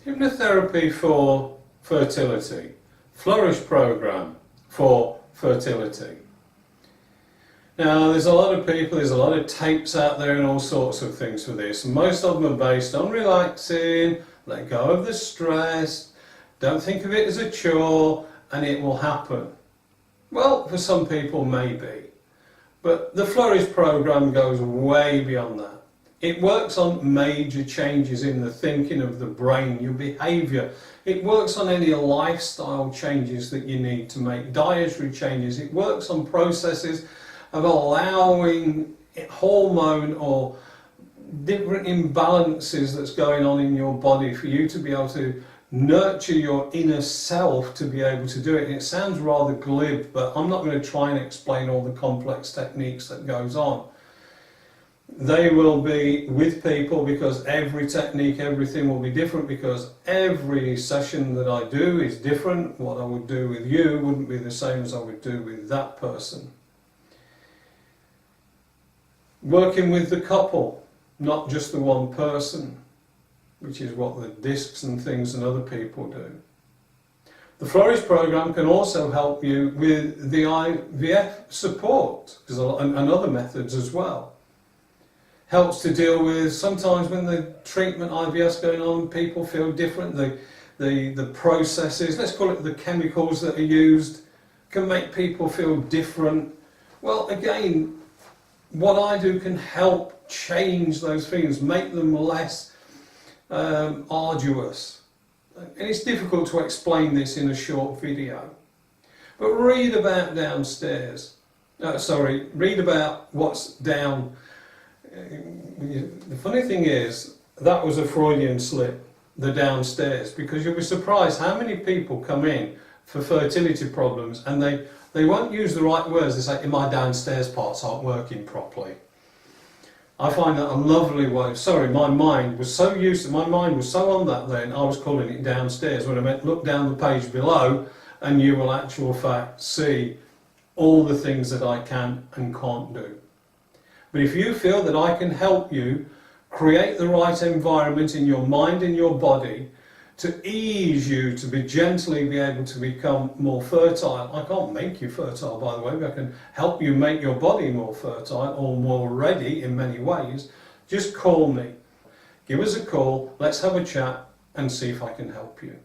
Hypnotherapy for fertility. Flourish Programme for fertility. Now there's a lot of people, there's a lot of tapes out there and all sorts of things for this. Most of them are based on relaxing, let go of the stress, don't think of it as a chore and it will happen. Well, for some people maybe, but the Flourish Programme goes way beyond that. It works on major changes in the thinking of the brain, your behaviour. It works on any lifestyle changes that you need to make, dietary changes. It works on processes of allowing hormone or different imbalances that's going on in your body for you to be able to nurture your inner self to be able to do it. And it sounds rather glib, but I'm not going to try and explain all the complex techniques that goes on. They will be with people because every technique, everything will be different, because every session that I do is different. What I would do with you wouldn't be the same as I would do with that person. Working with the couple, not just the one person, which is what the discs and things and other people do. The Flourish Programme can also help you with the IVF support and other methods as well. Helps to deal with sometimes when the treatment IVF's going on, people feel different. The processes, let's call it the chemicals that are used, can make people feel different. Well, again, what I do can help change those things, make them less arduous. And it's difficult to explain this in a short video. But read about downstairs. Read about what's down. The funny thing is, that was a Freudian slip, the downstairs, because you'll be surprised how many people come in for fertility problems and they won't use the right words. They say, my downstairs parts aren't working properly. I find that a lovely way. Sorry, my mind was so on that then, I was calling it downstairs, when I meant look down the page below and you will actual fact see all the things that I can and can't do. But if you feel that I can help you create the right environment in your mind and your body to ease you to be gently be able to become more fertile. I can't make you fertile, by the way, but I can help you make your body more fertile or more ready in many ways. Just call me. Give us a call, let's have a chat and see if I can help you.